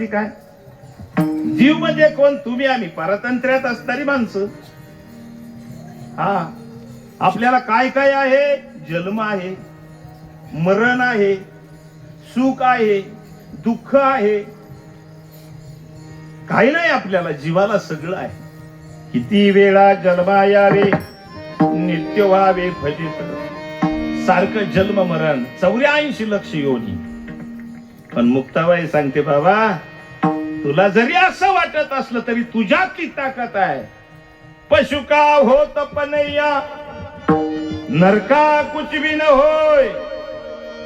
ती काय? जीव म्हणजे कोण? तुम्ही आम्ही परतंत्र्यात असणारी माणसं. हा, आपल्याला काय काय आहे? जन्म आहे, मरण आहे, सुख आहे, दुःख आहे. काही नाही आपल्याला, जीवाला सगळं आहे. किती वेळा जन्मा यावे, नित्य व्हावे भजित. सारखं जन्म मरण, 84 लक्ष योनी. पण मुक्ताबाई सांगते, बाबा तुला जरी असं वाटत असलं तरी तुझ्यातली ताकद आहे. पशु का होत पनैया, नरका कुछ भी न होय,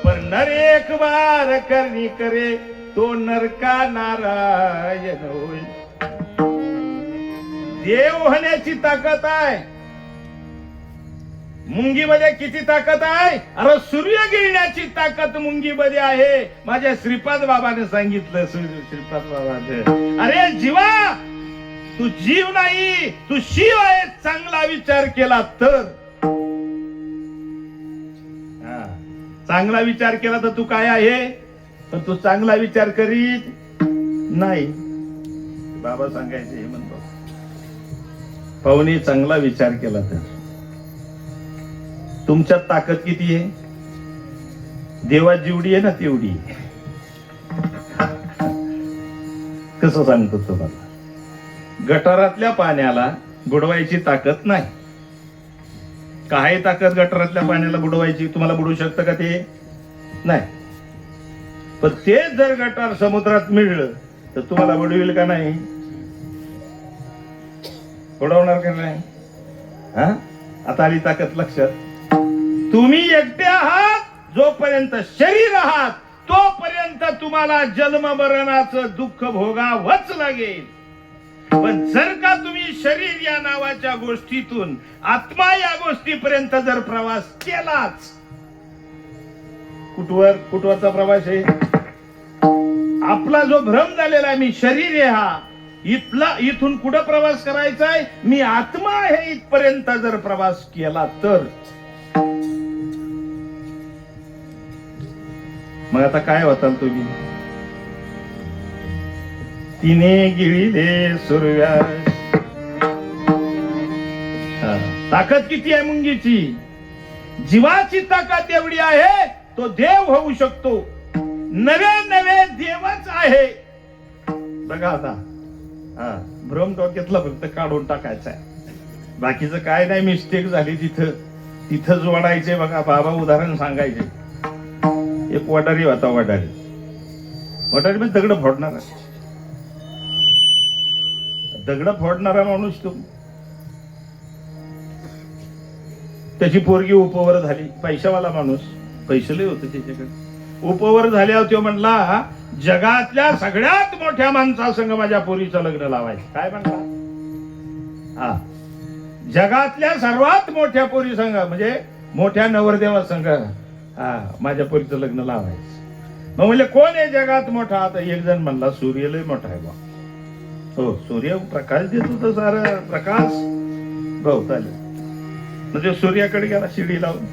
पर नर एक बार करनी करे, तो नरका नारायण होय. देव होण्याची ताकद आहे. मुंगीमध्ये किती ताकद आहे? अरे सूर्य गिळण्याची ताकद मुंगीमध्ये आहे. माझ्या श्रीपाद बाबाने सांगितलं. श्रीपाद बाबाने, अरे जीवा तू जीव नाही, तू शिव आहे. चांगला विचार केला तर, चांगला विचार केला तर तू काय आहे? पण तू चांगला विचार करीत नाही. बाबा सांगायचे हे म्हणतो, पाहुणे चांगला विचार केला तर तुमच्यात ताकद किती आहे? देवात जेवढी आहे ना तेवढी. कसं सांगतो तुम्हाला? गटारातल्या पाण्याला बुडवायची ताकद नाही. काय ताकद गटारातल्या पाण्याला बुडवायची? तुम्हाला बुडवू शकतं का ते? नाही. पण ते जर गटार समुद्रात मिळलं तर तुम्हाला बुडवेल का नाही? बुडवणार का नाही? हा, आता आली ताकद लक्षात. तुम्ही एकटे आहात, जोपर्यंत शरीर आहात तोपर्यंत तुम्हाला जन्म मरणाचं दुःख भोगावंच लागेल. पण जर का तुम्ही शरीर या नावाच्या गोष्टीतून आत्मा या गोष्टीपर्यंत जर प्रवास केलाच, कुठवरचा प्रवास आहे? आपला जो भ्रम झालेला आहे, मी शरीर आहे, हा इथून कुठं प्रवास करायचा आहे? मी आत्मा आहे इथपर्यंत जर प्रवास केला तर. मग आता काय होताल तुम्ही? तिने गिळिले सूर्यास. ताकद किती आहे मुंगीची? जीवाची ताकद एवढी आहे, तो देव होऊ शकतो. नवे नवे देवच आहे. बघा आता, भ्रम डोक्यातला फक्त काढून टाकायचा आहे. बाकीचं काय नाही. मिस्टेक झाली तिथं जोडायचे. बघा बाबा उदाहरण सांगायचे. एक वडारी होता. वडारी म्हणजे दगड फोडणारा. दगड फोडणारा माणूस तो. त्याची पोरगी उपवर झाली. पैशावाला माणूस, पैसे लय होते त्याच्याकडे. उपवर झाल्यावर तो म्हणला, जगातल्या सगळ्यात मोठ्या माणसासंग माझ्या पोरीचं लग्न लावायचं. काय म्हणला? हा, जगातल्या सर्वात मोठ्या पोरी संघ, म्हणजे मोठ्या नवरदेवा संघ माझ्या पोरीचं लग्न लावायचं. मग म्हणले कोण आहे जगात मोठा? आता एक जण म्हणला, सूर्य लय मोठा आहे बा. हो, सूर्य प्रकाश देतो तर सारा प्रकाश भोवताले. म्हणजे सूर्याकडे गेला शिडी लावून.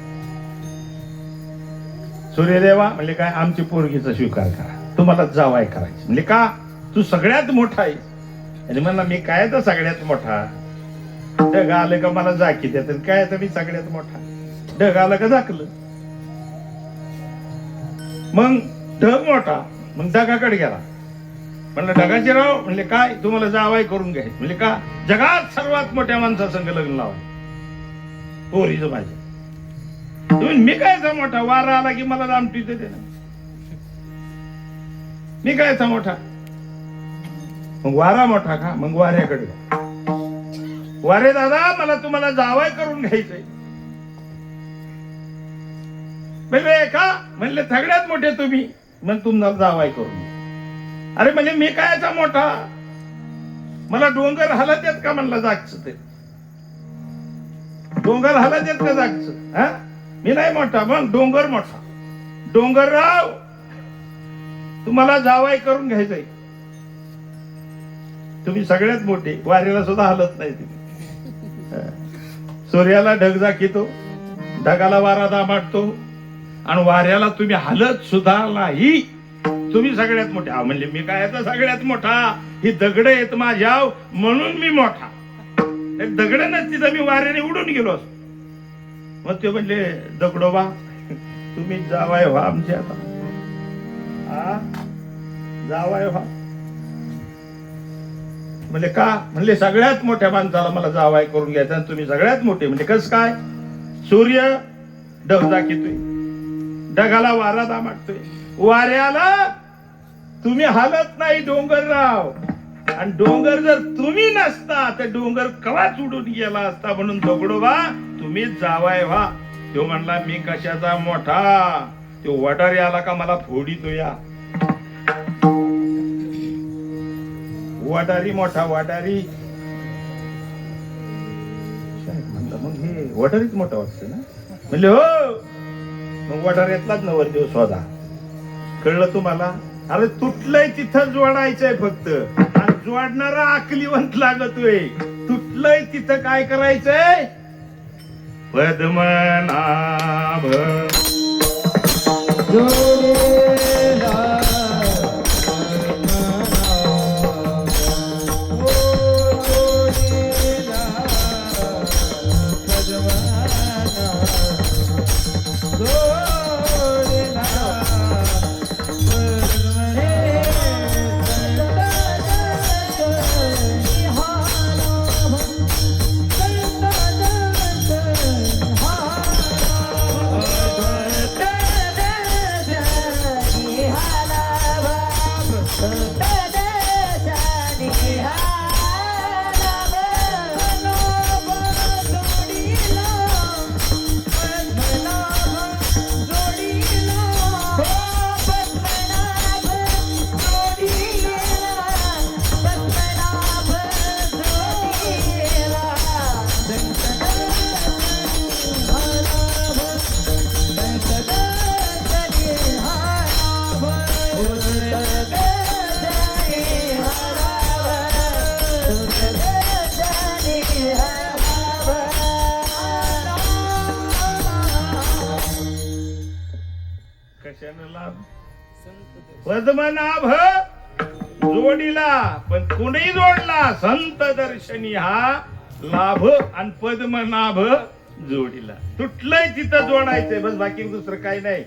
सूर्यदेवा म्हणले काय? आमची पोरगीचा स्वीकार करा, तुम्हाला जावाय करायची. म्हणजे का? तू सगळ्यात मोठा आहे. आणि म्हणला मी काय तर सगळ्यात मोठा? ढग आलं का मला जाकी देत, काय तर मी सगळ्यात मोठा. ढग आलं का झाकलं. मग ढग मोठा, मग ढगाकडे गेला. म्हणलं ढगाचे राव. म्हणले काय? तुम्हाला जावाय करून घ्यायचं. म्हणजे का? जगात सर्वात मोठ्या माणसासंग लग्न लावा पोरीचं माझ्या. तुम्ही मी कायचा मोठा? वारा आला की मला दामटी देते ना. मी कायचा मोठा? मग वारा मोठा का? मग वाऱ्याकडे. वारे दादा मला तुम्हाला जावाय करून घ्यायचंय. म्हणले का? म्हणले सगळ्यात मोठे तुम्ही, मग तुम्हाला जावाय करून. अरे म्हणजे मी कायचा मोठा? मला डोंगर हलत येत का? म्हणला जागच ते डोंगर हलत येत का जागच? हा, मी नाही मोठा, मग डोंगर मोठा. डोंगरराव तुम्हाला जावाय करून घ्यायचंय. तुम्ही सगळ्यात मोठे. वाऱ्याला सुद्धा हलत नाही तुम्ही. सूर्याला ढग जाकीतो, ढगाला वारा दामाटतो, आणि वाऱ्याला तुम्ही हलत सुद्धा नाही. तुम्ही सगळ्यात मोठे. म्हणले मी काय आता सगळ्यात मोठा, ही दगड येत माझ्या म्हणून मी मोठा. दगड नसती तर मी वाऱ्याने उडून गेलो असतो. मग ते म्हणले दगडोबा तुम्ही जावाय व्हा आमचे आता, जावाय व्हा. म्हणजे का? म्हणले सगळ्यात मोठ्या माणसाला मला जावाय करून घ्यायचा आणि तुम्ही सगळ्यात मोठे. म्हणजे कस काय? सूर्य ढग दाखवतोय, ढगाला वारा दामाटतोय, वाऱ्याला तुम्ही हालत नाही डोंगरराव, आणि डोंगर जर तुम्ही नसता तर डोंगर कवाच उडून गेला असता. म्हणून दगडोबा तुम्हीच जावाय व्हा. तो म्हणला मी कशाचा मोठा, तो वडारी आला का मला फोडितो या. वडारी मोठा, वडारी म्हणलं मग हे वडारीच मोठा वाटतं ना. म्हणले हो, मग वडाऱ्यातलाच नवरदेव शोधा. कळलं तुम्हाला? अरे तुटलंय तिथं जोडायचंय फक्त, आणि जोडणारा अकलीवंत लागतोय. तुटलंय तिथं काय करायचंय? पद्मनाभ पद्मनाभ जोडीला, पण कुणी जोडला? संत दर्शनी हा लाभ, आणि पद्मनाभ जोडीला. तुटलंय तिथं जोडायचंय बस, बाकी दुसरं काही नाही.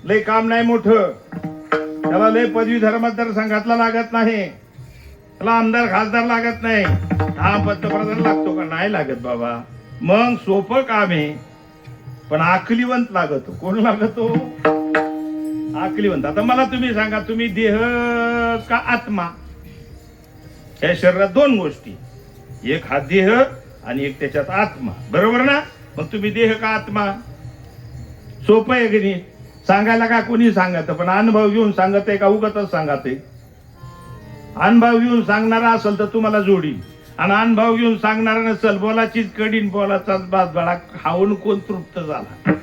लय काम नाही मोठं, त्याला लय पदवीधर मतदारसंघातला लागत नाही, त्याला आमदार खासदार लागत नाही, हा पंतप्रधान लागतो का? नाही लागत बाबा. मग सोपं काम आहे, पण आकलीवंत लागतो. कोण लागतो? आकलीवंत. आता मला तुम्ही सांगा, तुम्ही देह का आत्मा? या शरीरात दोन गोष्टी, एक हा देह आणि एक त्याच्यात आत्मा, बरोबर ना? मग तुम्ही देह का आत्मा? सोपं आहे की नाही सांगायला? का कोणी सांगत, पण अनुभव घेऊन सांगत आहे का उगाचच सांगत आहे? अनुभव घेऊन सांगणारा असेल तर तुम्हाला जोडी, आणि अनुभव घेऊन सांगणारा नसेल, बोलाचीच कडीन बोलाचाच बाजबाळा खाऊन कोण तृप्त झाला?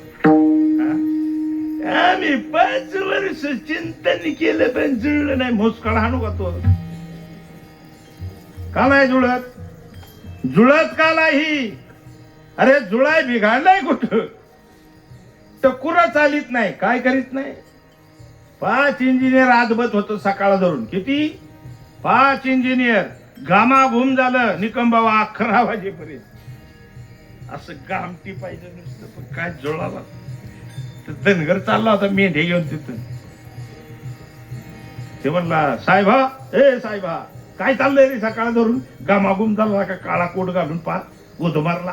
आम्ही 5 वर्ष चिंतन केलं पण जुळलं नाही. मुस्कळ हाणू का तो? का नाही जुळत? जुळत का नाही? अरे जुळाय बिघाडलाय कुठं? टकुरा चालित नाही, काय करीत नाही. 5 इंजिनियर आदबत होतो सकाळ धरून. किती? 5 इंजिनियर. घामाघूम झालं निकमबाबा 11 वाजेपर्यंत. असं गामटी पाहिजे नुसतं, पण काय जुळाला. धनगर चालला होता मेंढे घेऊन तिथून. ते म्हणला साहेबा, ए साहेबा काय चाललंय रे सकाळ धरून? घामाघूम झाला का? काळा कोट घालून पार गोद मारला.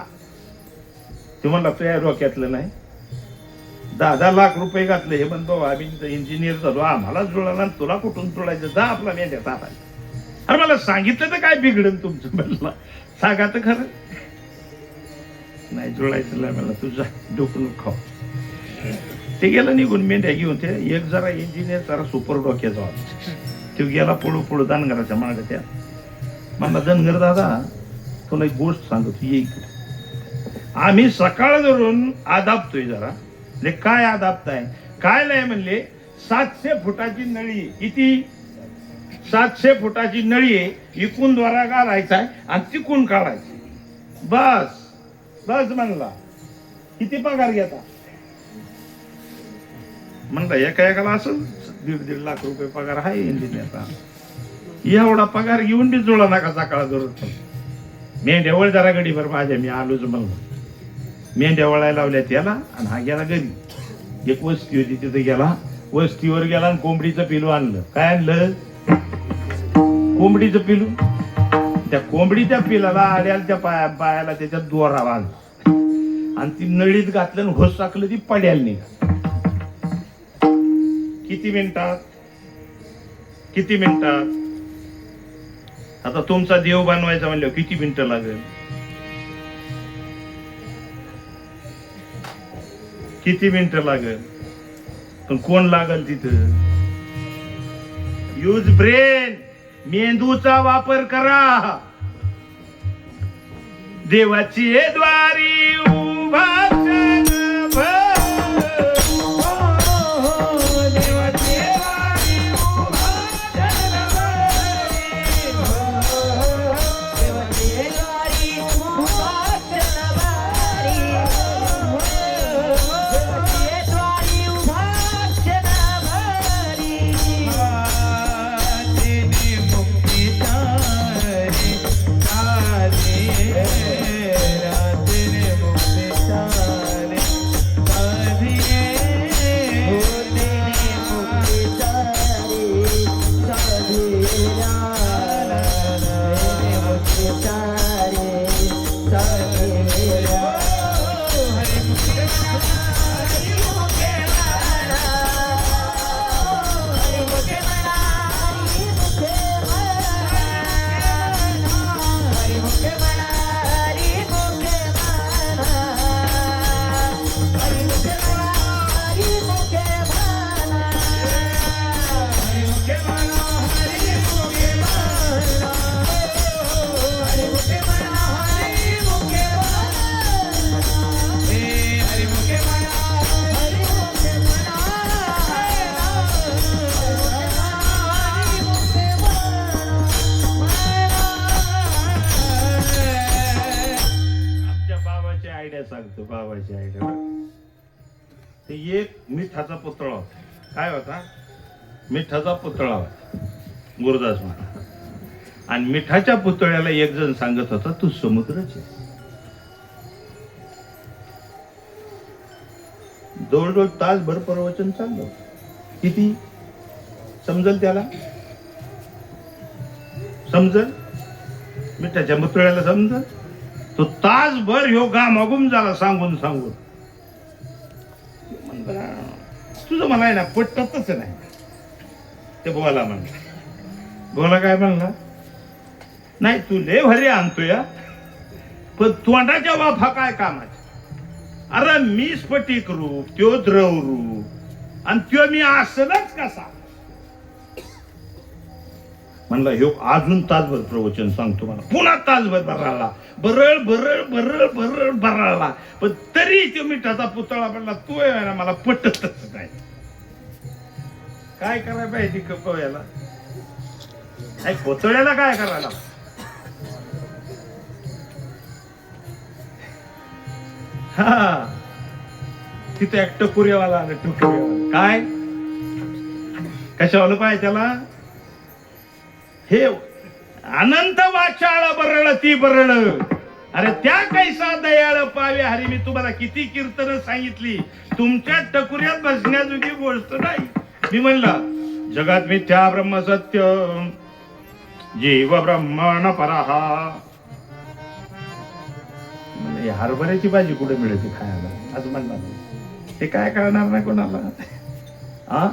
ते म्हणला तुझ्या डोक्यातलं नाही, 10 लाख रुपये घातले. हे म्हणतो आम्ही इंजिनियर झालो, आम्हाला जुळाला, तुला कुठून जुळायचं? जा आपला मेंढ्या चालायला. अरे मला सांगितलं तर काय बिघडन तुमचं? म्हणला सांगा तर खरं. नाही जुळायचं नाही मला, तुझा डोकं खाऊ. ते गेलं निघून मेंढ्या घेऊन. ते एक जरा इंजिनियर जरा सुपर डोक्याचा होता, तो गेला पुढं पुढं धनगराच्या मागे. त्या मला धनगर दादा तुला एक गोष्ट सांगतो, ये इकडे. आम्ही सकाळ धरून आदाबतोय जरा. काय आदाबताय? काय नाही म्हणले, 700 फुटाची नळी. किती? 700 फुटाची नळी आहे. इकून द्वारा घालायचा आहे आणि तिकून काढायची. बस बस म्हणला. किती पगार घेता? म्हणलं एका एकाला असं 1.5 लाख रुपये पगार आहे इंजिनियरचा. एवढा पगार घेऊन बी जुळा नका सकाळ जरूर. मेंढ्यावळ जरा गडीभर माझ्या, मी आलोच म्हणून मेंढ्या वळायला लावल्या त्याला आणि हा गेला घरी. एक वस्ती होती तिथे गेला, वस्तीवर गेला आणि कोंबडीचं पिलू आणलं. काय आणलं? कोंबडीचं पिलू. त्या कोंबडीच्या पिलाला आड्याला त्या पायाला त्याच्यात दोरा बांधला आणि ती नळीत घातलं आणि होस टाकलं, ती पड्याला निघा. किती मिनिटात? किती मिनिटात? आता तुमचा देव बनवायचा म्हणल्यावर किती मिनिटं लागेल? किती मिनिटं लागेल? पण कोण लागल तिथं? यूज ब्रेन, मेंदूचा वापर करा. देवाची द्वारी उभा सांगतो. बाबाची आयडिया ते एक मिठाचा पुतळा होता. काय होता? मिठाचा पुतळा होता गुरुदास महाराज. आणि मिठाच्या पुतळ्याला एक जण सांगत होता, तू समुद्रच आहे. जवळजवळ तासभर प्रवचन चाललं. किती समजल त्याला? समजल? मिठाच्या पुतळ्याला समजल? तो तासभर ह्यो गामागुम झाला सांगून सांगून. तुझं मला आहे ना पटतच नाही. ते बोला म्हणला. बोला काय म्हणला? नाही तू लय भारी आणतोय, पण तोंडाच्या वाफा काय कामाच्या? अरे मी स्फटिक रूप, त्यो द्रव रूप, आणि त्यो मी असलच कसा? म्हणला ह्यो अजून तासभर प्रवचन सांगतो मला. पुन्हा तासभर बराळला, बरळ बरळ बरळ बरळ बराळला, पण तरी तो मिठाचा पुतळा म्हणला तू आहे ना मला पटतच नाही. काय करायला पाहिजे कपव्याला? काय पुतळ्याला काय करायला? हा तिथे एक टकुऱ्यावाला आलं. टकुऱ्यावाला काय कशावाला पाहिजे त्याला? हे अनंत वाचाळ बरळ ती बरळ. अरे त्या कैसा दयाळ पावे हरी. मी तुम्हाला किती कीर्तन सांगितली, तुमच्या टकुऱ्यात बसण्याजोगी गोष्ट नाही. मी म्हणला जगात मिथ्या ब्रह्म सत्य, जीव ब्रह्मण पराहा. हरभऱ्याची भाजी कुठे मिळते खायला असं म्हणला. ते काय करणार नाही कोणाला. हा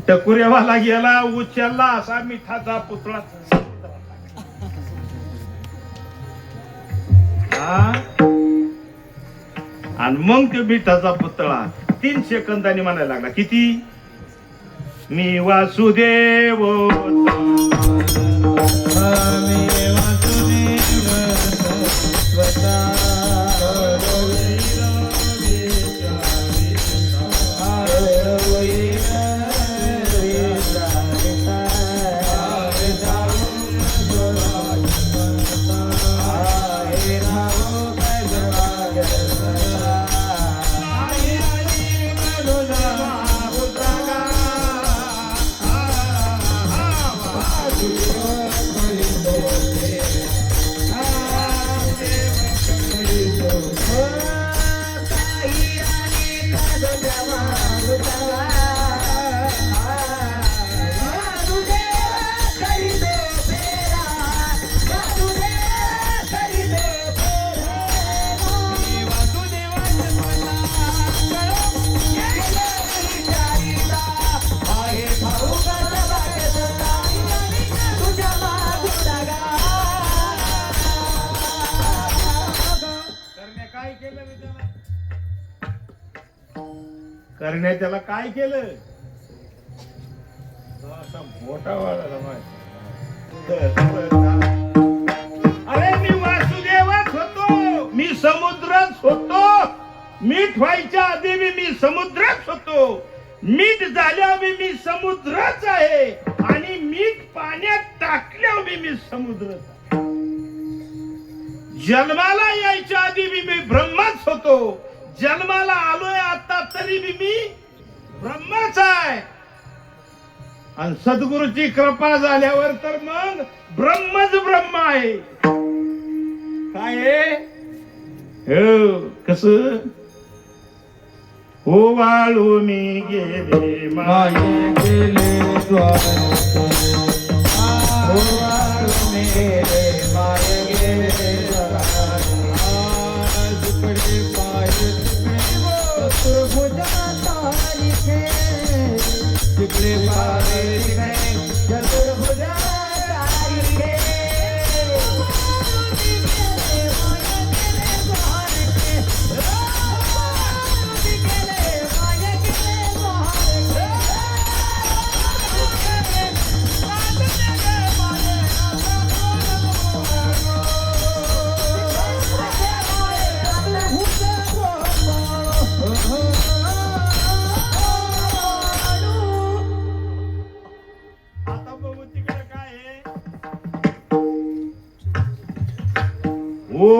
टकुऱ्यावाला गेला उचलला असा मिठाचा पुतळा. आणि मग ते मिठाचा पुतळा 3 सेकंदांनी म्हणायला लागला. किती? मी वासुदेव करण्या त्याला काय केलं? असा मोठा वाढला माहिती. अरे मी वासुदेवच होतो, मी समुद्रच होतो. मीठ व्हायच्या आधी मी समुद्रच होतो, मीठ झाल्यावर मी समुद्रच आहे, आणि मीठ पाण्यात टाकल्यावर मी समुद्रच. जन्माला यायच्या आधी मी ब्रह्मच होतो, जन्माला आलोय आता तरी मी ब्रह्मच आहे, आणि सद्गुरूची कृपा झाल्यावर तर मग ब्रह्मच ब्रह्म आहे. काय आहे? हो कसं? हो वाळू मी गेले माये गेले द्वार, हो वाळू मी गेले माये गेले द्वार, जिकडे पाय चतुर्भुजाचा लिखे, जिकडे पाय चतुर्भुजाचा लिखे,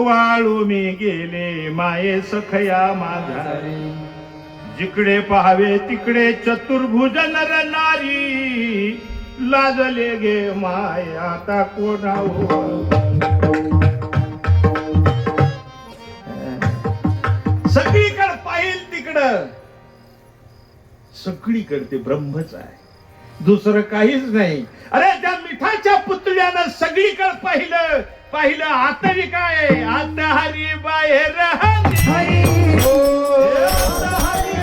वाळू मी गेले माये सखया माझारी, जिकडे पाहावे तिकडे चतुर्भुज नर नारी, लाजले गे माय आता कोणावर. सगळीकडे पाहिल तिकडं, सगळीकडे ते ब्रह्मच आहे, दुसरं काहीच नाही. अरे त्या मिठाच्या पुतळ्यानं सगळीकडे पाहिलं पाहिलं, आता काय आहे? आता हरी बाहेर हरी, आता हरी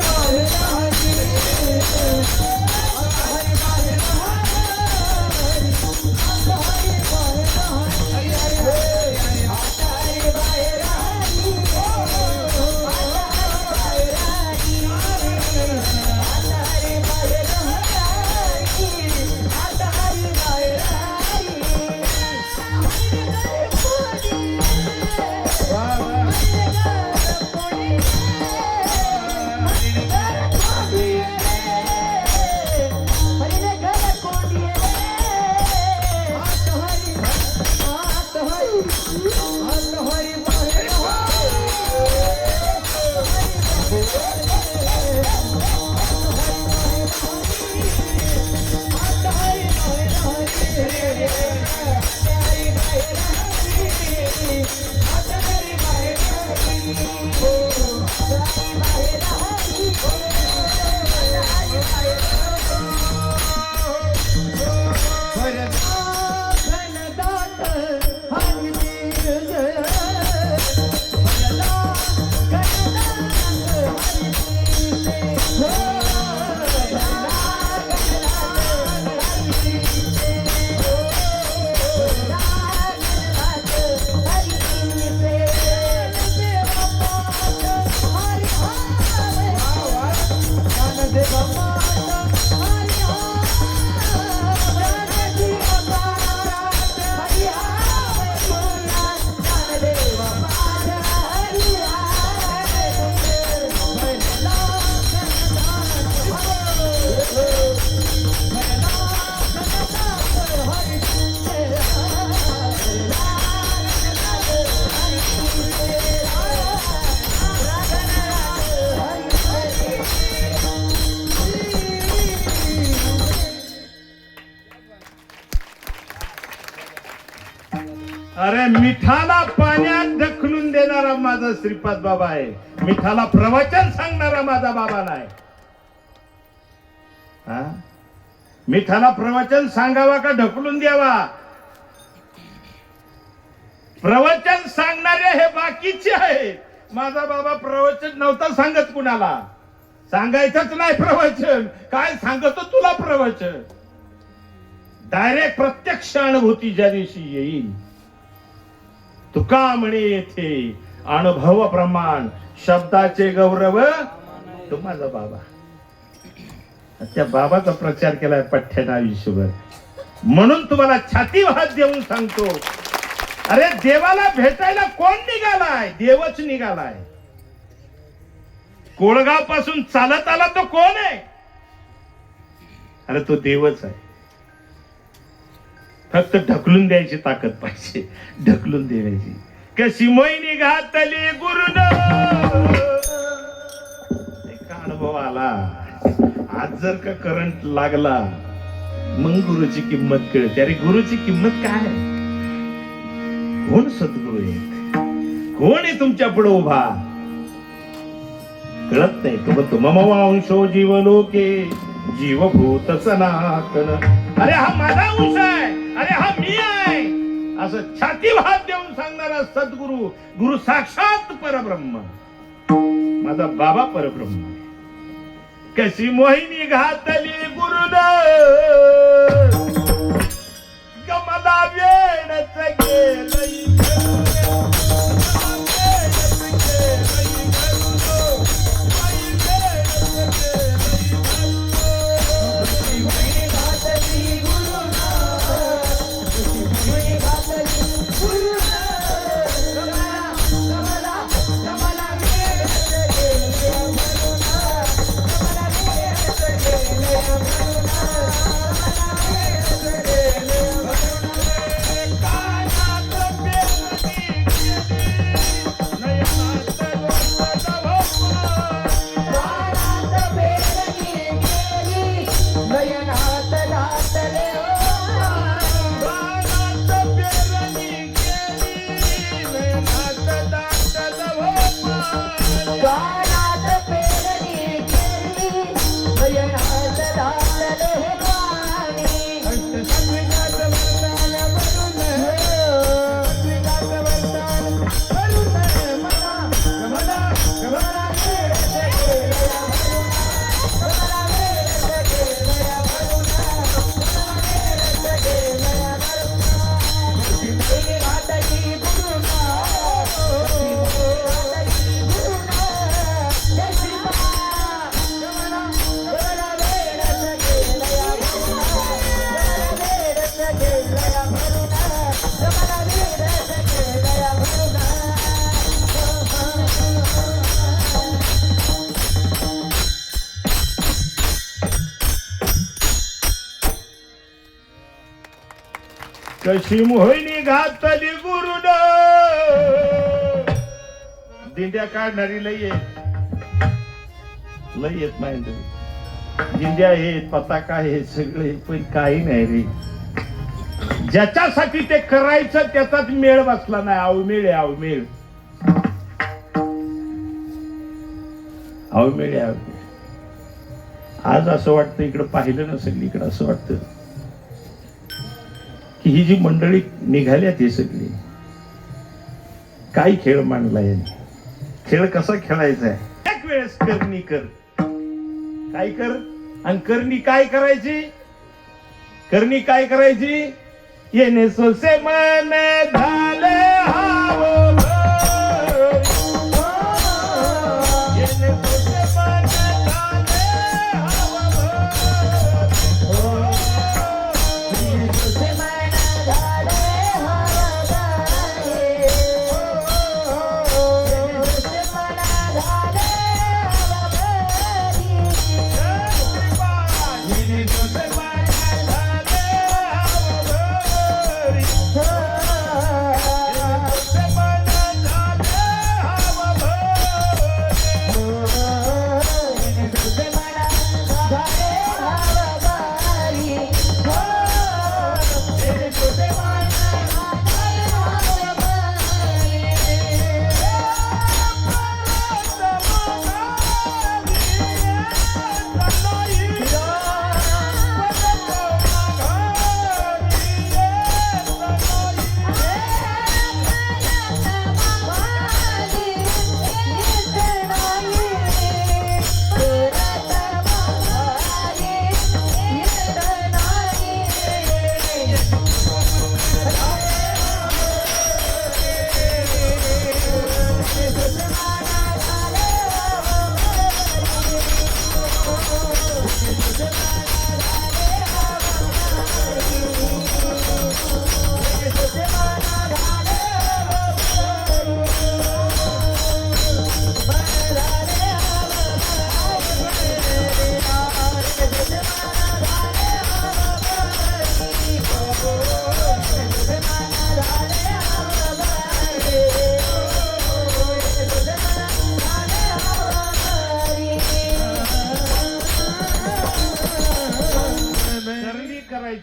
अरे मिठाला पाण्यात ढकलून देणारा माझा श्रीपाद बाबा आहे, मिठाला प्रवचन सांगणारा माझा बाबा नाही. मिठाला प्रवचन सांगावा का ढकलून द्यावा? प्रवचन सांगणारे हे बाकीचे आहेत. माझा बाबा प्रवचन नव्हता सांगत कुणाला, सांगायचंच नाही प्रवचन. काय सांगतो तुला प्रवचन? डायरेक्ट प्रत्यक्ष अनुभूती ज्या दिवशी येईल, तुका म्हणे येथे अनुभव प्रमाण शब्दाचे गौरव, तो माझा बाबा. त्या बाबाचा प्रचार केलाय पठ्ठ्यानं आयुष्यभर. म्हणून तुम्हाला छाती वाद देऊन सांगतो, अरे देवाला भेटायला कोण निघालाय? देवच निघालाय. कोळगाव पासून चालत आला तो कोण आहे? अरे तो देवच आहे. फक्त ढकलून द्यायची ताकद पाहिजे, ढकलून द्यायची. कशी मोहिनी घातली गुरुन, एक अनुभव आला. आज जर का करंट लागला मग गुरुची किंमत कळते. अरे गुरुची किंमत काय? कोण सद्गुरू आहेत? कोण आहे तुमच्या पुढे उभा? कळत नाही. तो मम वांशो जीवलोके जीवभूत सनातन. अरे हा माझा अंश आहे, अरे हा मी आहे, असं छाती वाद देऊन सांगणारा सद्गुरु, गुरु साक्षात परब्रह्म, माझा बाबा परब्रह्म. कशी मोहिनी घातली गुरुन, गमला वेळच गेलई. कशी मोहिनी घातली गुरुन. दिंड्या काढणारी लय येत नाही. दिंड्या आहेत, पताका आहेत, सगळे, पण काही नाही रे. ज्याच्यासाठी ते करायचं त्याचाच मेळ बसला नाही. अवमेळ आहे, अवमेळ, अवमेळ आहे. आज असं वाटतं, इकडं पाहिलं ना सगळीकडे असं वाटतं की ही जी मंडळी निघाल्यात हे सगळी काय खेळ मांडला याने. खेळ कसा खेळायचा आहे? एक वेळेस करणी कर, काय कर, आणि करणी काय करायची? करणी काय करायची? येणे सोसे मन झाले हाव घरी. येणे सोसे मन झाले हाव घरी.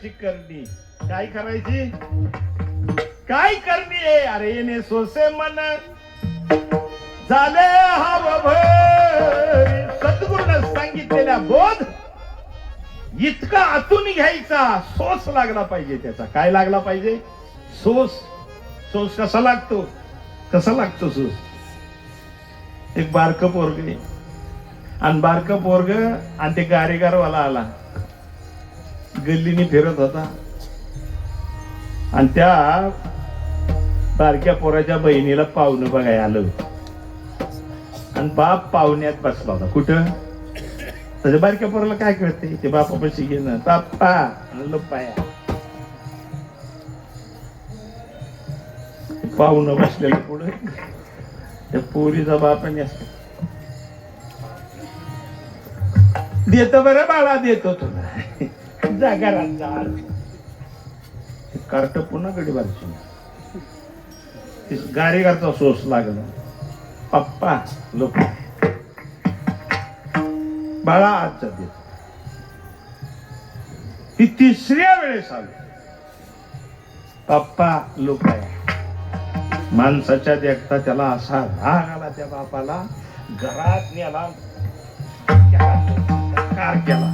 करायची करणी. काय करायची? काय करणी आहे? अरे येणे सोसे मन झाले हरभरी. सद्गुरूनं सांगितलेला बोध इतका आतून घ्यायचा, सोस लागला पाहिजे त्याचा. काय लागला पाहिजे? सोस. सोस कसा लागतो? कसा लागतो सोस? एक बारक पोरग आणि बारक पोरग आणि ते गारेगारवाला आला, गल्लीने फिरत होता आणि त्या बारक्या पोराच्या बहिणीला पाहुणं बघायला आलं आणि बाप पाहुण्यात बसला होता. कुठं? त्याच्या बारक्या पोराला काय कळते? ते बापापाशी गेलं, बाप्पा लपाया. पाहुणं बसलेलं पुढे त्या पोरीचा बापाने देतो बरं बाळा, देतो तुला, जा घरात जा. कार्ट पुन्हा गडी बारची गारेगारचा सोस लागला. पप्पा लोक बाळा आजचा देतो. ती तिसऱ्या वेळेस आली. पप्पा लोक माणसाच्या देखता त्याला असा राग आला त्या बापाला. घरात नेला, कार केला.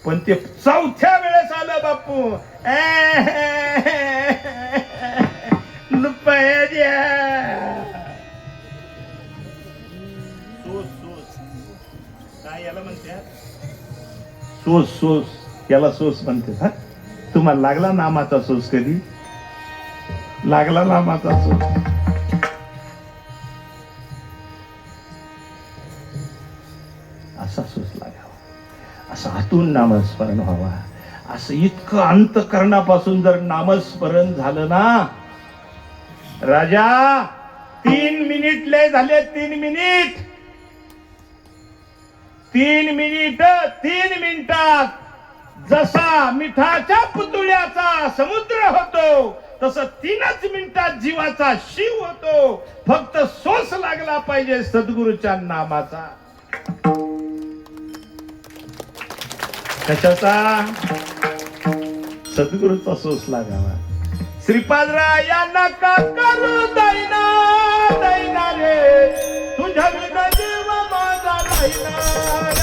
पण ते चौथ्या वेळेस आलं बापू. लुपाया द्या. सोस सोस काय याला म्हणतात? सोस सोस याला सोस म्हणते. हा तुम्हाला लागला नामाचा सोस? कधी लागला नामाचा सोस? असा सोस लागावा, असं आतून नामस्मरण व्हावा. असं इतकं अंतकरणापासून जर नामस्मरण झालं ना राजा, 3 मिनिट लय झाले. 3 मिनिट 3 मिनिट 3 मिनिटात जसा मिठाच्या पुतळ्याचा समुद्र होतो तसं 3च मिनिटात जीवाचा शिव होतो. फक्त सोस लागला पाहिजे सद्गुरूच्या नामाचा. कशाचा? सद्गुरूचा सोस लागावा. श्रीपादरायांना का करू दैना दैना रे, तुझ्या विना जीव माझा राहिना.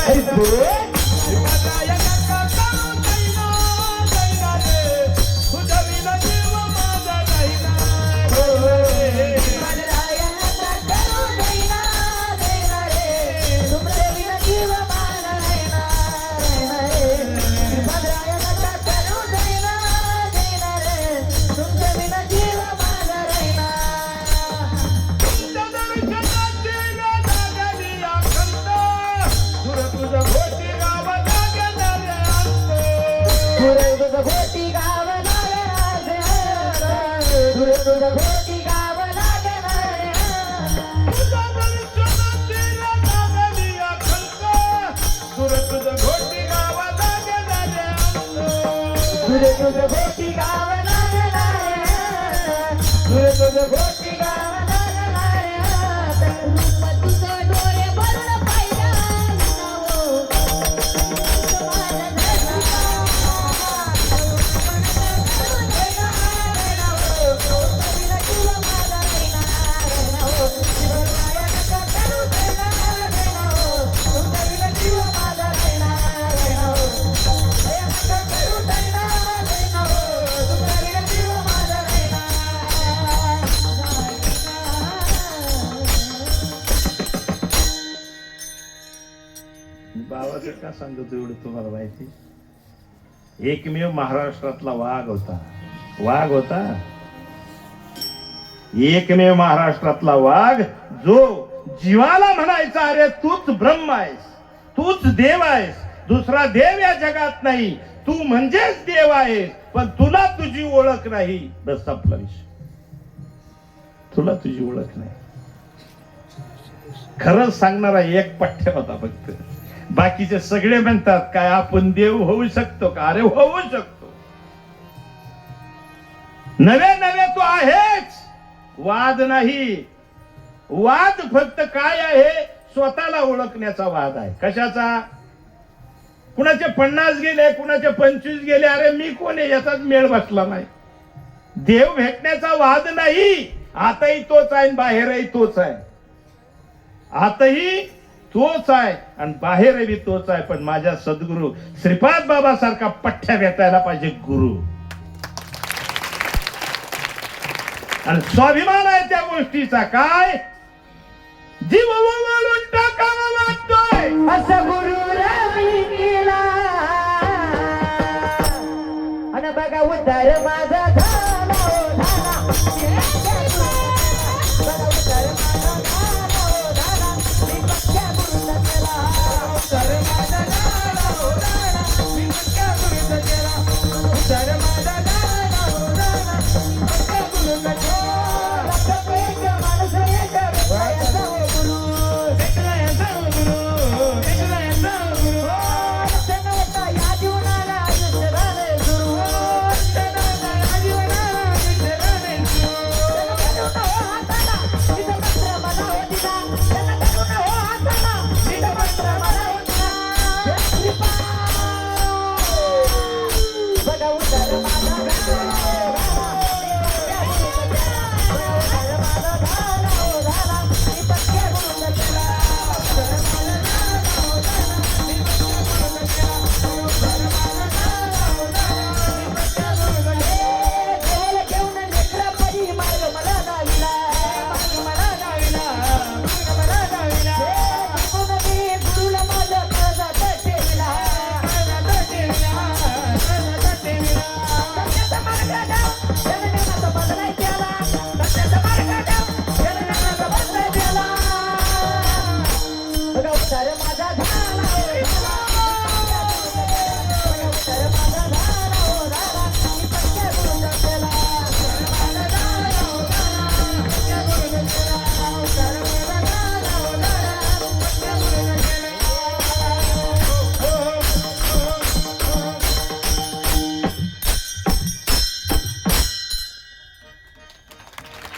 श्रीपादरायांना का करू दैना दैना रे, तुझ्या विना जीव माझा राहिना. बाबाचं का सांगतो एवढं तुम्हाला माहिती? एकमेव महाराष्ट्रातला वाघ होता. वाघ होता एकमेव महाराष्ट्रातला वाघ जो जीवाला म्हणायचा, अरे तूच ब्रह्म आहेस, तूच देव आहेस, दुसरा देव या जगात नाही, तू म्हणजेच देव आहेस, पण तुला तुझी ओळख नाही. बस संपला विषय. तुला तुझी ओळख नाही. खरंच सांगणारा एक पठ्य होता फक्त. बाकीचे सगळे म्हणतात काय आपण देव होऊ शकतो का? अरे होऊ शकतो. नवे नवे तो आहेच. वाद नाही. वाद फक्त काय आहे? स्वतःला ओळखण्याचा वाद आहे. कशाचा? कुणाचे 50 गेले, कुणाचे 25 गेले. अरे मी कोण आहे याचाच मेळ बसला नाही. देव भेटण्याचा वाद नाही. आताही तोच आहे, बाहेरही तोच आहे. आताही तोच आहे आणि बाहेरही तोच आहे. पण माझ्या सद्गुरू श्रीपाद बाबा सारखा पठ्ठ्या भेटायला पाहिजे गुरु. आणि स्वाभिमान आहे त्या गोष्टीचा. काय जीव वळून टाकावा लागतोय असं गुरु रामी केला आणि बघा उद्धार माझा झाला हो झाला. बघा उद्धार माझा झाला हो झाला. मी पक्क्या गुरुचा केला. उद्धार माझा झाला हो झाला. मी पक्क्या गुरुचा केला. उद्धार माझा झाला हो झाला. मी पक्क्या गुरुचा केला. रक्त एक माणूस एक भेटायचा हो गुरु. भेटायचा हो गुरु. भेटायचा हो गुरु. रक्त नव्हता या जीवनाला आयुष्य झाले सुरू. रक्त नव्हता या जीवनाला आयुष्य झाले सुरू. त्यानं करून हो हाताला तिथं मंत्र मला हो दिला. त्यानं करून हो हाताला तिथं मंत्र मला हो दिला. हे श्रीपाद बघा उद्धार माझा झाला हो झाला. उद्धार माझा झाला हो झाला. मी पक्क्या गुरुचा केला. उद्धार माझा झाला हो झाला. मी पक्क्या गुरुचा केला. उद्धार माझा झाला हो झाला. मी पक्क्या गुरुचा केला. देवाला घेऊन लेकरापरी मार्ग मला दाविला. मार्ग मला दाविला. मार्ग मला दाविला. शिकून मी गुरुला माझ्या काळजात ठेविला. काळजात ठेविला. काळजात ठेविला. सत्याचा मार्ग दाव त्यानं नेमाचा बदलाय केला. सत्याचा मार्ग दाव त्यानं नेमाचा बदलाय केला. बघा उद्धार माझा झाला हो झाला. बघा उद्धार माझा झाला हो झाला. मी पक्क्या गुरुचा केला. उद्धार माझा झाला हो झाला. मी पक्क्या गुरुचा केला. उद्धार माझा झाला हो झाला. मी पक्क्या गुरुचा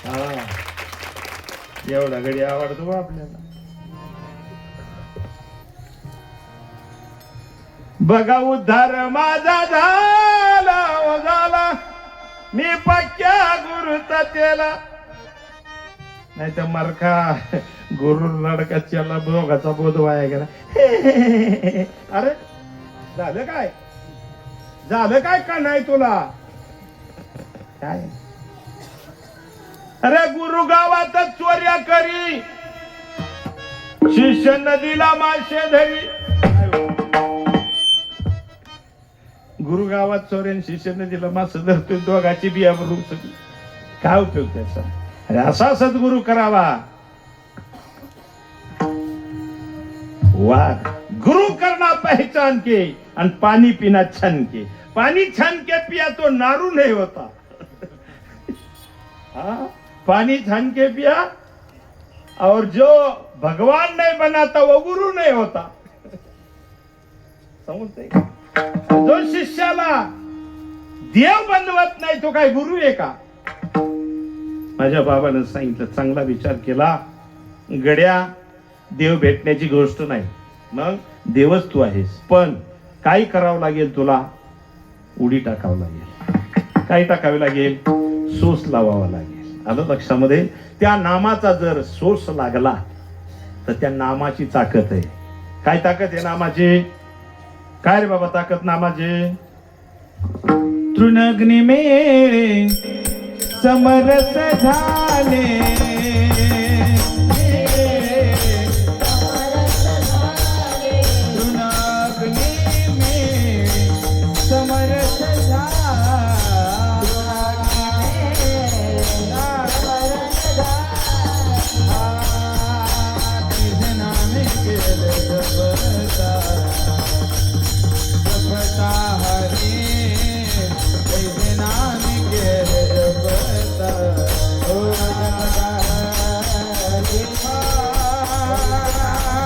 हा. एवढा गडी आवडतो बा आपल्याला. बघा उद्धार माझा झाला हो झाला. मी पक्क्या गुरुचा केला. नाही तर मरखा गुरु लडकाच्याला दोघाचा बोध वाया गेला. अरे झालं काय, झालं काय का नाही तुला काय. अरे गुरु गावातच चोऱ्या करी, शिष्य नदीला मासे धरी. गुरु गावात चोऱ्या शिष्य नदीला मासे धरतोय. दोघाची बिया बरोबर सगळी. काय उपयोग त्याचा. अरे असा सद्गुरु करावा. वाह गुरु करना पहचान के आणि पानी पीना छन के. पानी छन के पिया तो नारू नहीं होता. हाँ पानी छान के पिया और जो भगवान नहीं बनाता वो गुरु नहीं होता. समजते. जो शिष्याला देव बनवत नाही तो काय गुरु आहे का. माझ्या बाबानं सांगितलं, चांगला विचार केला. गड्या देव भेटण्याची गोष्ट नाही. मग देवच तू आहेस. पण काय करावं लागेल तुला. उडी टाकावं लागेल. काय टाकावे लागेल. सोस लावावा लागेल. आलं लक्षामध्ये. त्या नामाचा जर सोस लागला तर त्या नामाची ताकद आहे. काय ताकद आहे नामाची. काय रे बाबा ताकद नामाची. तृणग्नी मेळे समरस झाले. तृणग्नी मेळे समरस झाले.